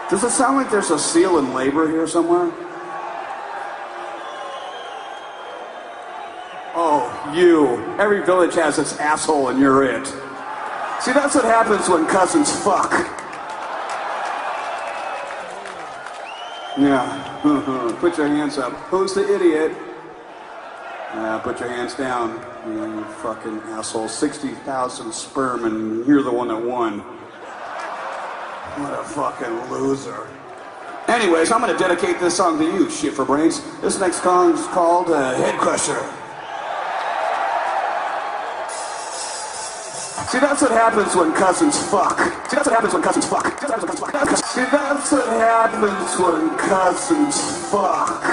Does it sound like there's a seal in labor here somewhere? Oh, you. Every village has its asshole and you're it. See, that's what happens when cousins fuck. Yeah. Put your hands up. Who's the idiot? Put your hands down. You fucking asshole. 60,000 sperm and you're the one that won. What a fucking loser. Anyways, I'm going to dedicate this song to you, shit for brains. This next song is called Head Crusher. See, that's what happens when cousins fuck. See, that's what happens when cousins fuck. See, that's what happens when cousins fuck.